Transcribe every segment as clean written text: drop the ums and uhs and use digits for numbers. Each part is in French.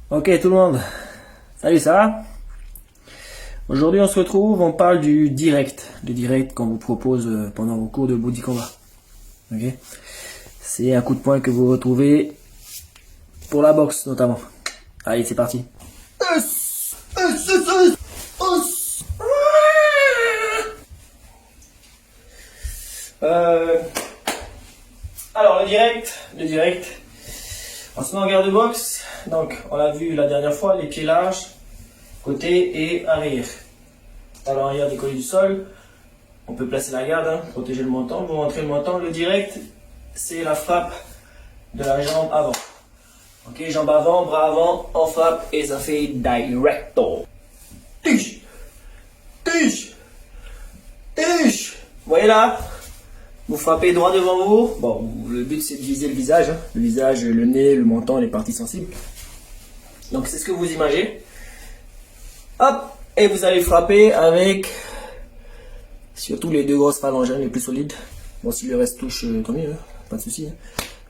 Ok tout le monde, salut, ça va? Aujourd'hui on se retrouve, on parle du direct, le direct qu'on vous propose pendant vos cours de body combat. Ok, c'est un coup de poing que vous retrouvez pour la boxe notamment. Allez, c'est parti. Euh, alors le direct, on se met en garde de boxe. Donc on l'a vu la dernière fois, les pieds larges, côté et arrière. Talon arrière décollé du sol. On peut placer la garde, hein, protéger le menton. Vous rentrez le menton. Le direct, c'est la frappe de la jambe avant. Ok, jambe avant, bras avant, on frappe et ça fait directo. Tiche, tiche, tiche. Vous voyez là? Vous frappez droit devant vous. Bon, le but c'est de viser le visage. Hein. Le visage, le nez, le menton, les parties sensibles. Donc c'est ce que vous imaginez. Hop, et vous allez frapper avec surtout les deux grosses phalanges, hein, les plus solides. Bon, si le reste touche, tant mieux, hein, pas de souci. Hein.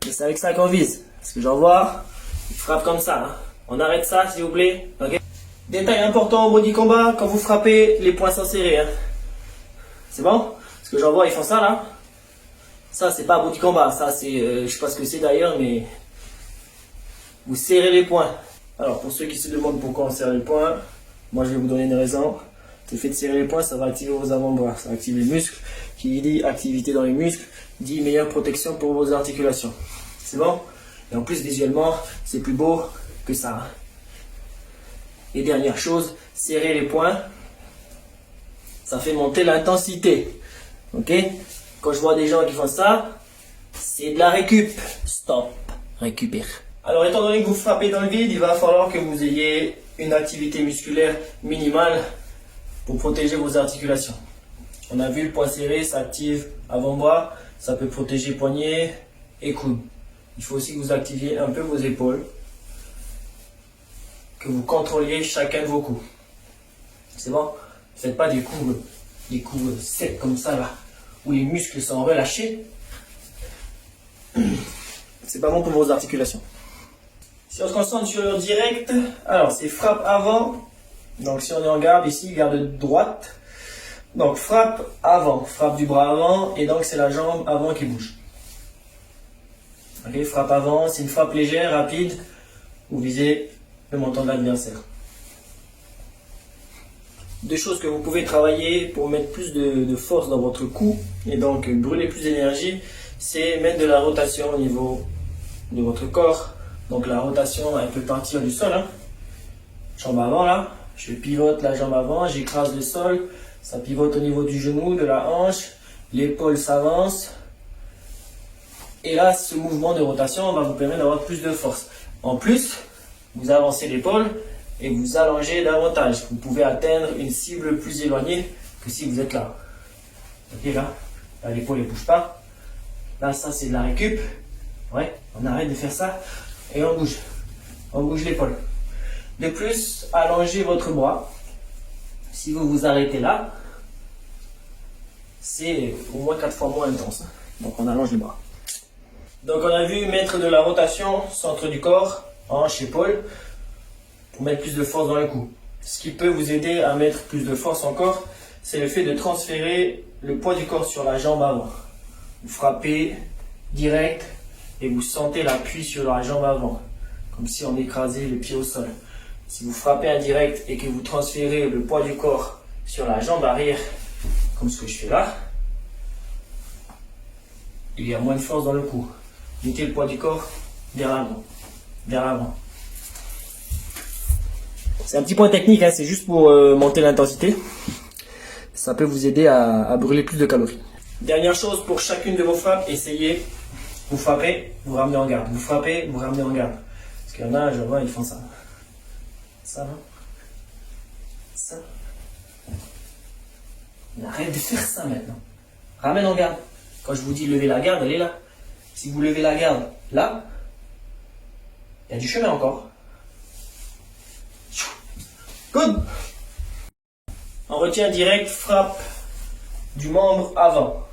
Mais c'est avec ça qu'on vise. Parce que j'en vois, ils frappent comme ça. Hein. On arrête ça, s'il vous plaît. Okay. Détail important au body combat, quand vous frappez, les poings sont serrés. Hein. C'est bon? Parce que j'en vois, ils font ça là. Ça, c'est pas body combat. Ça, c'est, je sais pas ce que c'est d'ailleurs, mais vous serrez les poings. Alors, pour ceux qui se demandent pourquoi on serre les poings, moi je vais vous donner une raison. Le fait de serrer les poings, ça va activer vos avant-bras, ça active les muscles. Qui dit activité dans les muscles, dit meilleure protection pour vos articulations. C'est bon? Et en plus, visuellement, c'est plus beau que ça. Et dernière chose, serrer les poings, ça fait monter l'intensité. Ok? Quand je vois des gens qui font ça, c'est de la récup. Stop, récupère. Alors, étant donné que vous frappez dans le vide, il va falloir que vous ayez une activité musculaire minimale pour protéger vos articulations. On a vu le poing serré, ça active avant-bras, ça peut protéger poignet et coude. Il faut aussi que vous activiez un peu vos épaules, que vous contrôliez chacun de vos coups. C'est bon? Ne faites pas des coups secs comme ça là, où les muscles sont relâchés. C'est pas bon pour vos articulations. Si on se concentre sur le direct, alors c'est frappe avant. Donc si on est en garde ici, garde droite. Donc frappe avant, frappe du bras avant, et donc c'est la jambe avant qui bouge. Ok, frappe avant, c'est une frappe légère, rapide, vous visez le menton de l'adversaire. Deux choses que vous pouvez travailler pour mettre plus de force dans votre cou, et donc brûler plus d'énergie, c'est mettre de la rotation au niveau de votre corps. Donc la rotation, elle peut partir du sol, hein. Jambe avant là, je pivote la jambe avant, j'écrase le sol, ça pivote au niveau du genou, de la hanche, l'épaule s'avance. Et là, ce mouvement de rotation va vous permettre d'avoir plus de force. En plus, vous avancez l'épaule et vous allongez davantage. Vous pouvez atteindre une cible plus éloignée que si vous êtes là. Ok, là l'épaule ne bouge pas. Là, ça c'est de la récup. Ouais, on arrête de faire ça et on bouge. On bouge l'épaule. De plus, allongez votre bras. Si vous vous arrêtez là, c'est au moins 4 fois moins intense. Donc on allonge les bras. Donc on a vu mettre de la rotation, centre du corps, hanche, épaule, pour mettre plus de force dans le cou. Ce qui peut vous aider à mettre plus de force encore, c'est le fait de transférer le poids du corps sur la jambe avant. Vous frappez direct et vous sentez l'appui sur la jambe avant, comme si on écrasait le pied au sol. Si vous frappez indirect et que vous transférez le poids du corps sur la jambe arrière, comme ce que je fais là, il y a moins de force dans le cou. Mettez le poids du corps vers l'avant. Vers l'avant. C'est un petit point technique, hein, c'est juste pour monter l'intensité. Ça peut vous aider à brûler plus de calories. Dernière chose pour chacune de vos frappes, essayez, vous frappez, vous ramenez en garde. Vous frappez, vous ramenez en garde. Parce qu'il y en a, je vois, ils font ça. Ça, non? Ça. Arrête de faire ça maintenant. Ramène en garde. Quand je vous dis lever la garde, elle est là. Si vous levez la garde là, il y a du chemin encore. Good. On retient direct, frappe du membre avant.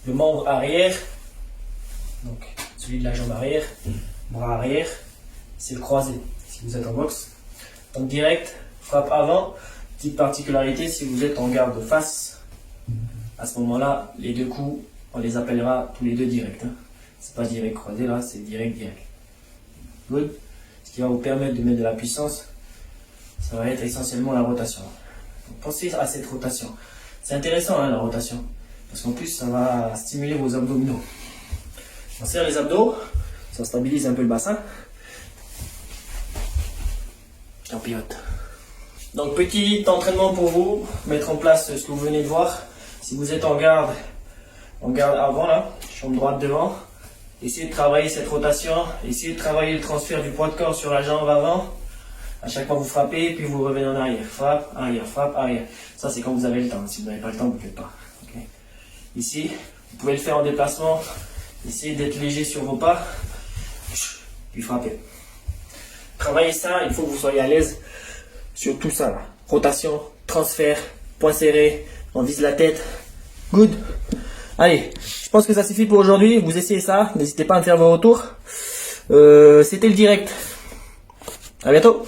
Le membre arrière, donc celui de la jambe arrière, bras arrière, c'est le croisé. si vous êtes en boxe. Donc direct, frappe avant. Petite particularité, si vous êtes en garde face, à ce moment-là, les deux coups, on les appellera tous les deux directs. Hein. C'est pas direct croisé là, c'est direct. Good. Ce qui va vous permettre de mettre de la puissance, ça va être essentiellement la rotation. Donc, pensez à cette rotation. C'est intéressant hein, la rotation, parce qu'en plus ça va stimuler vos abdominaux. On serre les abdos, ça stabilise un peu le bassin. Campiote. Donc petit entraînement pour vous, mettre en place ce que vous venez de voir. Si vous êtes en garde avant là, chambre droite devant, essayez de travailler cette rotation, essayez de travailler le transfert du poids de corps sur la jambe avant. À chaque fois vous frappez, puis vous revenez en arrière. Frappe, arrière, frappe, arrière. Ça c'est quand vous avez le temps. Si vous n'avez pas le temps, vous ne le faites pas. Okay. Ici, vous pouvez le faire en déplacement. Essayez d'être léger sur vos pas, puis frappez. Travaillez ça, il faut que vous soyez à l'aise sur tout ça là. Rotation, transfert, point serré, on vise la tête. Good. Allez, je pense que ça suffit pour aujourd'hui. Vous essayez ça, n'hésitez pas à me faire vos retours. C'était le direct. À bientôt.